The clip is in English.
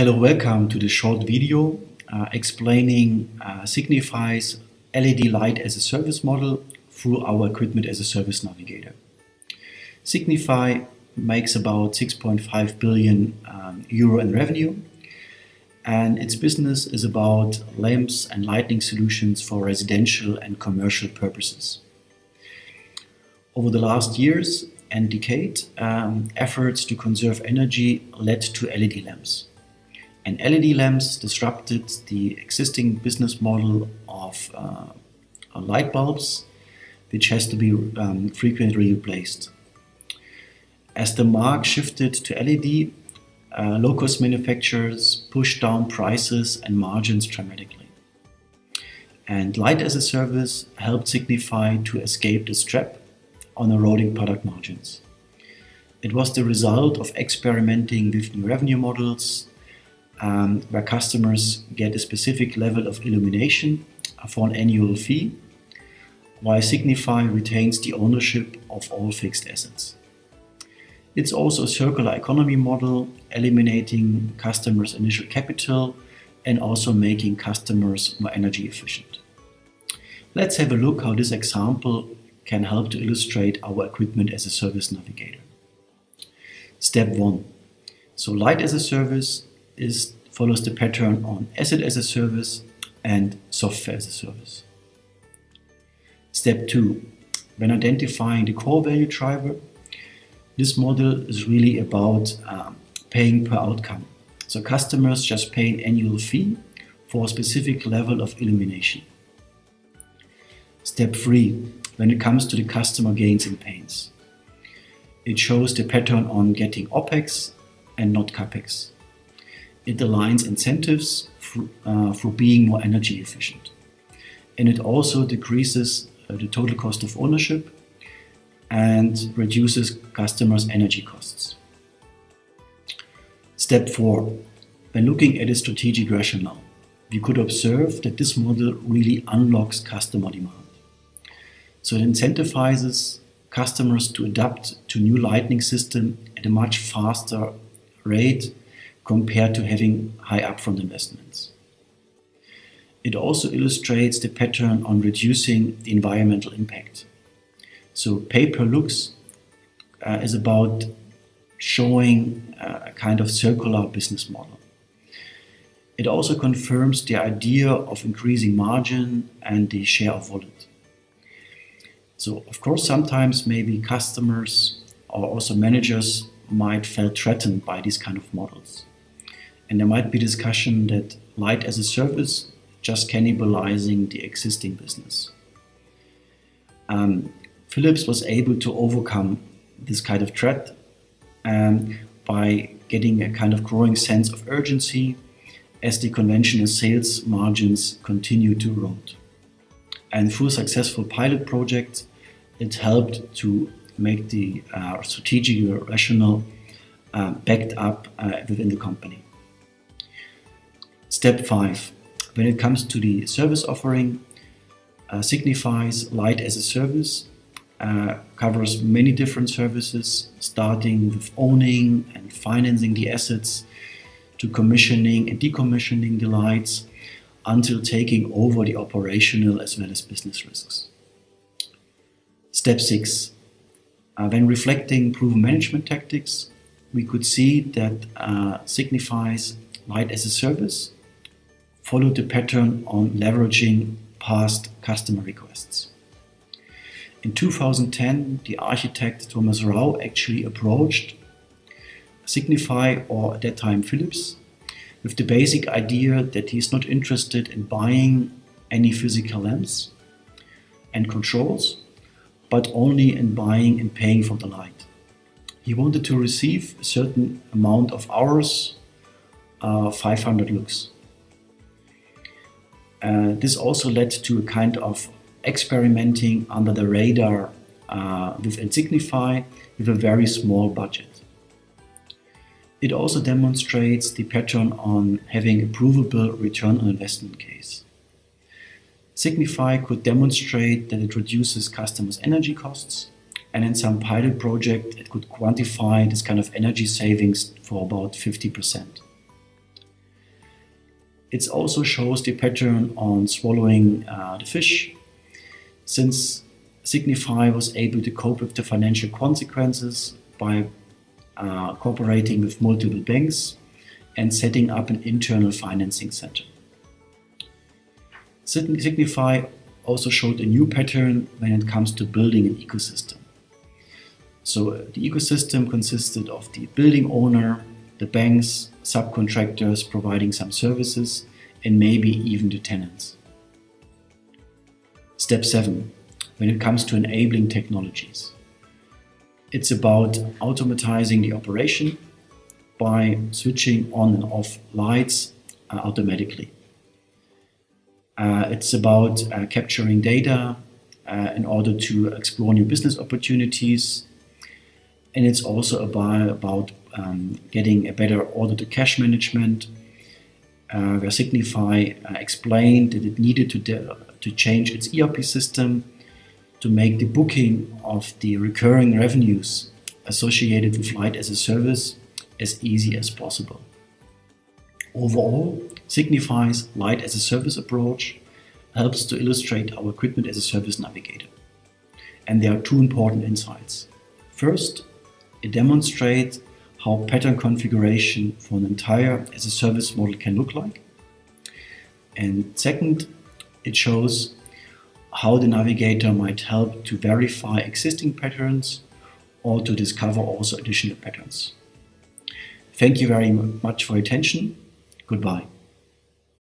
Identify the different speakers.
Speaker 1: Hello, welcome to the short video explaining Signify's LED light as a service model through our equipment as a service navigator. Signify makes about 6.5 billion euro in revenue, and its business is about lamps and lighting solutions for residential and commercial purposes. Over the last years and decade, efforts to conserve energy led to LED lamps. And LED lamps disrupted the existing business model of light bulbs, which has to be frequently replaced. As the market shifted to LED, low-cost manufacturers pushed down prices and margins dramatically. And light as a service helped Signify to escape this trap on eroding product margins. It was the result of experimenting with new revenue models, where customers get a specific level of illumination for an annual fee, while Signify retains the ownership of all fixed assets. It's also a circular economy model, eliminating customers' initial capital and also making customers more energy efficient. Let's have a look how this example can help to illustrate our equipment as a service navigator. Step 1. So light as a service follows the pattern on asset as a service and software as a service. Step 2. When identifying the core value driver, this model is really about paying per outcome. So customers just pay an annual fee for a specific level of illumination. Step 3. When it comes to the customer gains and pains, it shows the pattern on getting OPEX and not CAPEX. It aligns incentives for being more energy efficient. And it also decreases the total cost of ownership and reduces customers' energy costs. Step 4. When looking at a strategic rationale, we could observe that this model really unlocks customer demand. So it incentivizes customers to adapt to new lighting system at a much faster rate compared to having high upfront investments. It also illustrates the pattern on reducing the environmental impact. So pay-per-looks is about showing a kind of circular business model. It also confirms the idea of increasing margin and the share of wallet. So of course sometimes maybe customers or also managers might feel threatened by these kind of models. And there might be discussion that light as a service just cannibalizing the existing business. Philips was able to overcome this kind of threat by getting a kind of growing sense of urgency as the conventional sales margins continue to erode. And through a successful pilot project, it helped to make the strategic rationale backed up within the company. Step 5. When it comes to the service offering, Signify's light as a service covers many different services, starting with owning and financing the assets, to commissioning and decommissioning the lights, until taking over the operational as well as business risks. Step 6. When reflecting proven management tactics, we could see that Signify's light as a service followed the pattern on leveraging past customer requests. In 2010, the architect Thomas Rau actually approached Signify, or at that time Philips, with the basic idea that he's not interested in buying any physical lamps and controls, but only in buying and paying for the light. He wanted to receive a certain amount of hours, 500 lux. This also led to a kind of experimenting under the radar within Signify with a very small budget. It also demonstrates the pattern on having a provable return on investment case. Signify could demonstrate that it reduces customers' energy costs, and in some pilot project it could quantify this kind of energy savings for about 50%. It also shows the pattern on swallowing the fish, since Signify was able to cope with the financial consequences by cooperating with multiple banks and setting up an internal financing center. Signify also showed a new pattern when it comes to building an ecosystem. So the ecosystem consisted of the building owner, the banks, subcontractors providing some services, and maybe even the tenants. Step 7. When it comes to enabling technologies. It's about automatizing the operation by switching on and off lights automatically. It's about capturing data in order to explore new business opportunities. And it's also about getting a better order-to-cash management, where Signify explained that it needed to change its ERP system to make the booking of the recurring revenues associated with Light as a Service as easy as possible. Overall, Signify's Light as a Service approach helps to illustrate our Equipment as a Service Navigator. And there are two important insights. First, it demonstrates how pattern configuration for an entire as a service model can look like. And second, it shows how the navigator might help to verify existing patterns or to discover also additional patterns. Thank you very much for your attention. Goodbye.